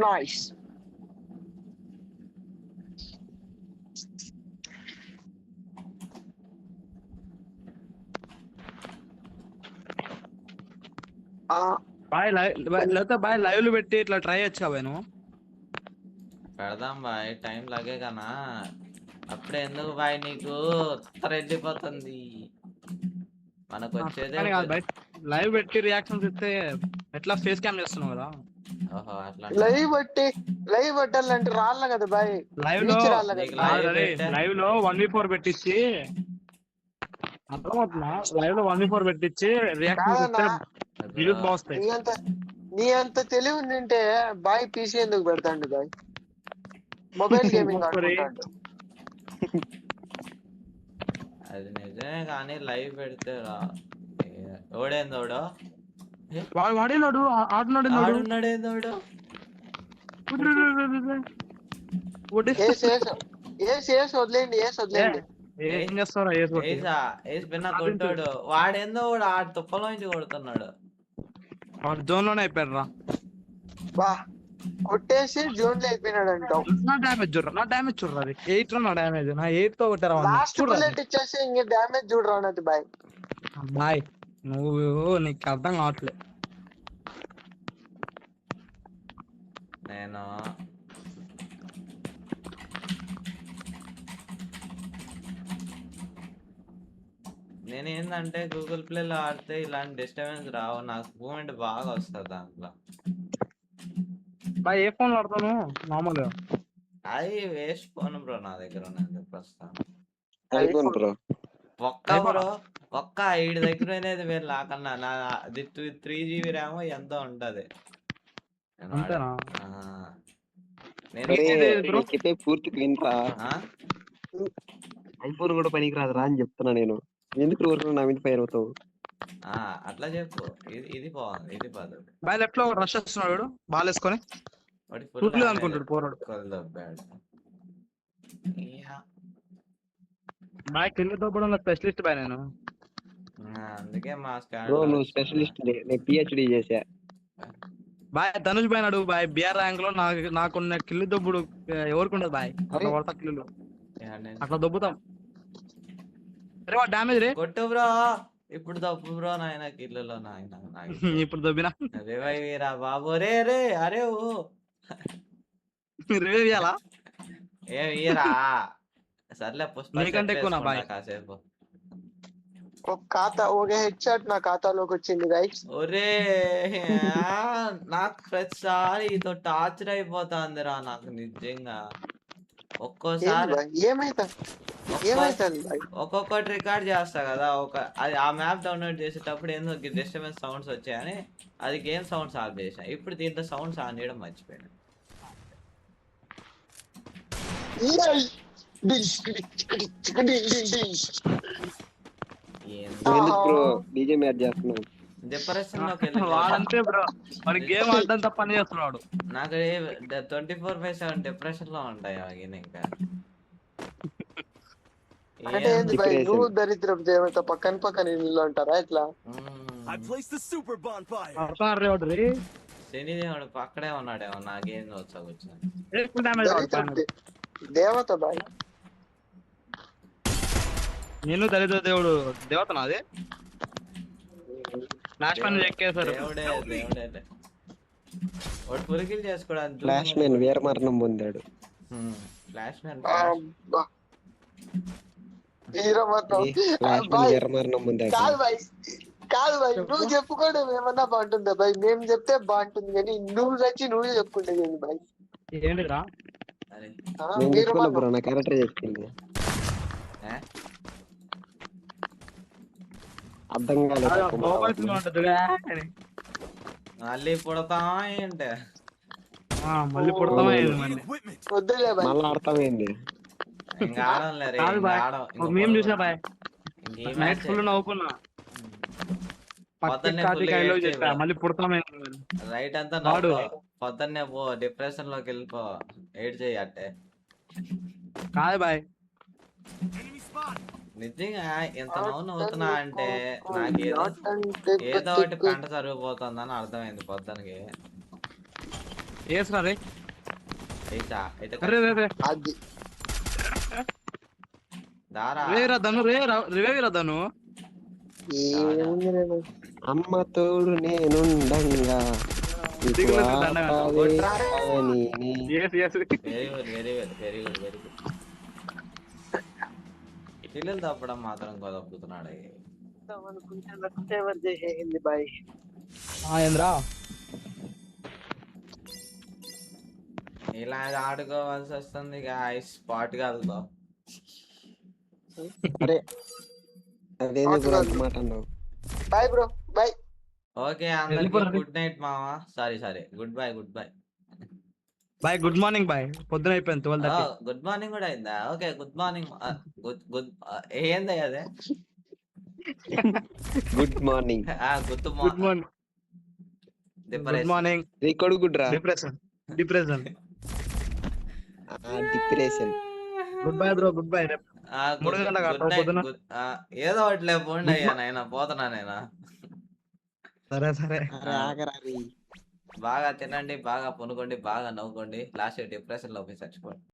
Nice. Bye లేకపోతే bye live లో పెట్టి ఇట్లా ట్రై చేయొచ్చు బాయ్ నువ్వు. పెడదాం బాయ్, టైం లాగే కనా. అప్పుడే ఎందుకు బాయ్ నీకు వెళ్ళిపోతుంది. మనకు వచ్చేదే లైవ్ పెట్టి రియాక్షన్స్ ఇస్తే ఎట్లా ఫేస్ క్యామ్ చేస్తున్నావు కదా. ఓహో అట్లా లైవ్ పెట్టాలంటే రాళ్ళ కదా బాయ్. లైవ్ లో 1v4 పెట్టించి అర్థమవుతుందా? లైవ్ లో 1v4 పెట్టించి రియాక్షన్స్ ఇస్తే వ్యూస్ బాగుస్తాయి. నీ అంత తెలివి ఉంటే బాయ్ పీసీ ఎందుకు పెడతాండి బాయ్? మొబైల్ గేమింగ్ ఆడుకుంటాడు. అది నిజమే కానీ లైవ్ పెడితే ఓడేందోడో వాడేనాడు ఆడున్నాడేందోడు. వదిలేండి. ఏం చేస్తారా కొట్టాడు వాడేందో ఆ తుప్పలో నుంచి కొడుతున్నాడు. వాడు జోన్ లోనే అయిపోయాడు రా. బా కొట్టేసి జోన్ లో అయిపోయినాడు అంటావు. నా డామేజ్ చూడరా అది 8 లో నా డామేజ్ నా 8 తో కొట్టారా. లాస్ట్ బుల్లెట్ ఇచ్చేసి ఇంక డామేజ్ చూడరా అన్నది బాయ్. బాయ్ నువ్వు నీకు అర్థం కావట్లే. నేనేందంటే గూగుల్ ప్లే లో ఆడితే ఇలాంటి డిస్టర్బెన్స్ రావు, నాకు మూమెంట్ బాగా వస్తుంది దాంట్లో. బాయ్ ఏ ఫోన్ ఆడతాను మామూలుగా? అది వేస్ట్ ఫోన్ బ్రో, నా దగ్గర ఉన్నది ప్రస్తుతం. ఒక్క 5 దగ్గర అనేది వేరు లాకన్నా. నాది 3GB ర్యామ్ ఎంతో ఉంటది. పూర్తి ఐఫోన్ కూడా పనికి రాదు రా అని చెప్తున్నా నేను. ఎందుకు రోజు నా మీద ఫైర్ అవుతావు? అట్లా చెప్పు. ఇది బాగుంది, ఇది బాగా. బాయ్ లెఫ్ట్ లో రష్ వస్తున్నాడు బాల్ వేసుకొని అనుకుంటాడు పోరాడు. బాయ్ కింద దొబ్బడంలో స్పెషలిస్ట్ బాయ్ నేను. అందుకే మా నువ్వు స్పెషలిస్ట్, నేను పిహెచ్డి చేసా. బాయ్ ధనుష్ బాయ్ నాడు బాయ్ బిఆర్ ర్యాంక్ లో నాకున్న కిల్లు దొబ్బుడు ఎవరికి ఉండదు బాయ్. అట్లా కొడతా కిల్లు అట్లా దొబ్బుతాం. అరే వా డామేజ్ రే కొట్టు బ్రో. ఇప్పుడు దొబ్బు బ్రో నాయన కిల్లులో నాయన. ఇప్పుడు దొబ్బినా రివైవీరా బాబు. రే అరే ఓ రివైవ్ ఇయ్యాలా? ఏరా సర్లే పుష్ప కాసేపు. ఒక హెడ్ షాట్ నా ఖాతాలోకి వచ్చింది గైస్. ఒరే నాకు ప్రతిసారి ఇదో టార్చర్ అయిపోతాందిరా నాకు నిజంగా. ఒక్కోసారి ఒక్కొక్కటి రికార్డ్ చేస్తా కదా. అది ఆ మ్యాప్ డౌన్లోడ్ చేసేటప్పుడు ఏందో డిస్టర్బెన్స్ సౌండ్స్ వచ్చాయని అది గేమ్ సౌండ్స్ ఆఫ్ చేసా. ఇప్పుడు దీంట్లో సౌండ్స్ ఆన్ చేయడం మర్చిపోయాను. డిప్రెషన్ లోకి గేమ్ ఆడడం తప్ప పని చేస్తున్నాడు. నాకు 24/7 డిప్రెషన్ లో ఉంటాయి ఇంకా. నువ్వు దరిద్రపు దేవత పక్కన ఇల్లు అంటారా ఇట్లా? శనిదేవుడు పక్కడే ఉన్నాడేమో నాకేం వచ్చా కూర్చొని. దేవత బాయ్ నేను దరిద్ర దేవుడు దేవత నాది. ఫ్లాష్ మ్యాన్ ఎక్కేసారు. దేవుడే వాడు పులికిల్ చేసుకోవడానికి ఫ్లాష్ మ్యాన్ వీరమరణం పొందాడు. ఫ్లాష్ మ్యాన్ వీరమరణం పొందాడు. కాదు బాయ్ నువ్వు చెప్పుకోవడం ఏమన్నా బాగుంటుందా బాయ్? మేము చెప్తే బాగుంటుంది కానీ నువ్వు వచ్చి నువ్వే చెప్పుకుంటే బాయ్. ఏంటిరా నా క్యారెక్టర్ చెప్పింది అర్థం కాలేదు. మళ్ళీ పుడతామా ఏంటి? మళ్ళీ పుడతామా మళ్ళీ అర్థమైంది. ఇంకా ఆడంలే మేము చూసా బాయ్. Night full నవ్వుకున్నా. మళ్ళీ పుడతామే రైట్ అంతా పొద్దున్నే పో డిప్రెషన్ లోకి వెళ్ళిపో. ఏడ్ చెయ్యి అట్టే కాదు బాయ్. నిజంగా ఎంత నవ్వుతున్నా అంటే నాకేదో ఏదో ఒకటి పెంట జరిగిపోతుందని అర్థమైంది పొద్దునకి. ఏసరా రే అయితే అయితే అరే రే రే అది దారా రే రా ధను రివే రా ధను. ఏముంది నేను అమ్మ తోడు నేనుండంగా నీకు దిగులేదు దండగా. ఆపదే పని. Yes, yes. Very good very good very good very good. పిల్లలు తప్పడం మాత్రం కుదపుతున్నాడు. అనుకుంటే లక్ష ఎవరు చేసేయండి బాయ్. ఏంద్రా ఇలా ఆడుకోవాల్సి వస్తుంది గాయ్స్ స్పాట్ కాదుతో. అరే అదేంది బ్రో అంత మాట అన్నావు? బాయ్ బ్రో బాయ్. ఓకే అందరికి వెళ్ళిపోరా. గుడ్ నైట్ మామా. Sorry goodbye goodbye. బాయ్ గుడ్ మార్నింగ్ బాయ్. పొద్దున అయిపోయింది 12:30. గుడ్ మార్నింగ్ కూడా అయిందా? Okay good morning. Good good ఏంది అదే? Good morning. Good good morning. Morning good morning. Record good రా. Depression depression. Goodbye bro goodbye. మూడు గంటలకు ఆడతావా పొద్దున? ఏదో ఒకటి పోండి అయ్యా నాయన పోతున్నా నేను. సరే సరే అరే ఆగరా రీ. బాగా తినండి, బాగా పొనుకోండి, బాగా నవ్వుకోండి, లాస్ట్ డిప్రెషన్ లో పోయి చచ్చిపోండి.